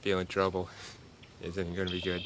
feeling trouble isn't going to be good.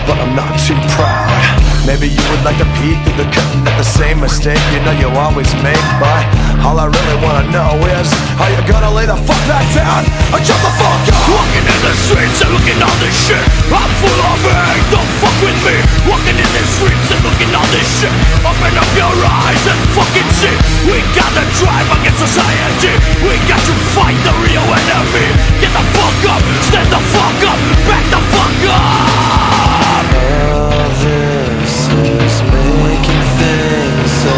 But I'm not too proud. Maybe you would like to peek through the curtain at the same mistake you know you always make. But all I really wanna know is how you gonna lay the fuck back down or jump the fuck up. Walking in the streets and looking all this shit, I'm full of hate, don't fuck with me. Walking in the streets and looking all this shit, open up your eyes and fucking see. We gotta drive against society, we got to fight the real enemy. Get the fuck up, stand the fuck up, back the fuck up. All this is making things so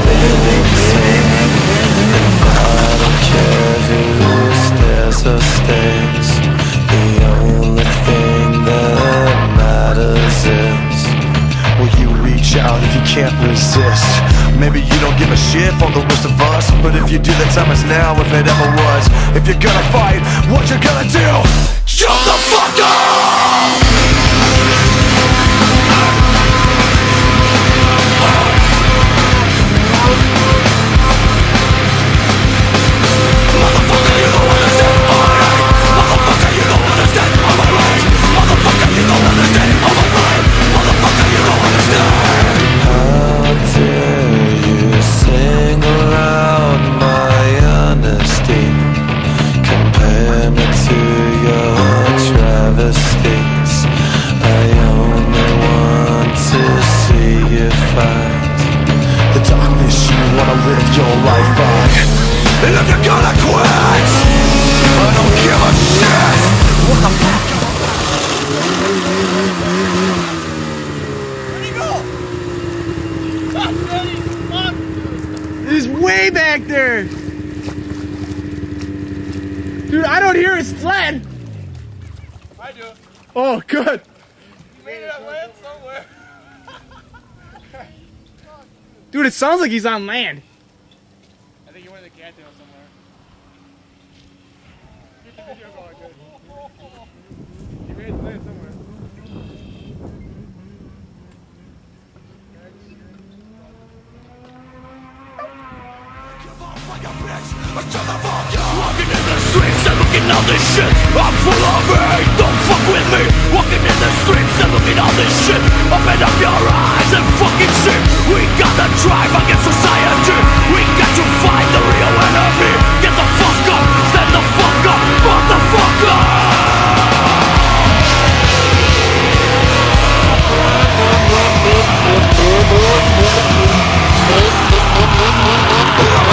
big, and I don't care who stares or stays. The only thing that matters is, will you reach out if you can't resist? Maybe you don't give a shit for the rest of us, but if you do, the time is now if it ever was. If you're gonna fight, what you gonna do? Jump the fuck up! Live your life on. And if you're gonna quit, I don't give a shit. What the fuck? Where'd he go? He's way back there. Dude, I don't hear his sled. I do. Oh, good. You made it on land somewhere. Dude, it sounds like he's on land. I think you went to the cattail somewhere. Get the video going, good. You made it land somewhere. Walking in the streets and looking all this shit, I'm full of hate, don't fuck with me. Walking in the streets and looking all this shit, open up your eyes and fucking see. We gotta drive against society, we got to fight the real enemy. Get the fuck up, stand the fuck up, motherfucker.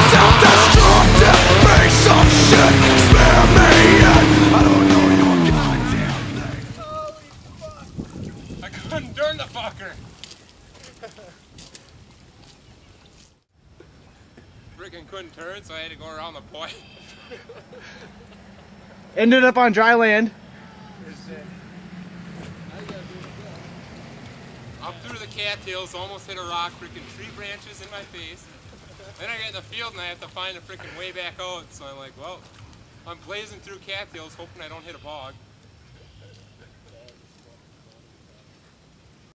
Self-destructive piece of shit, spare me in. I don't know your goddamn thing. Holy fuck. I couldn't turn the fucker. Freaking couldn't turn, so I had to go around the point. Ended up on dry land. Up through the cattails, almost hit a rock, freaking tree branches in my face. Then I get in the field and I have to find a freaking way back out, so I'm like, well, I'm blazing through cattails hoping I don't hit a bog.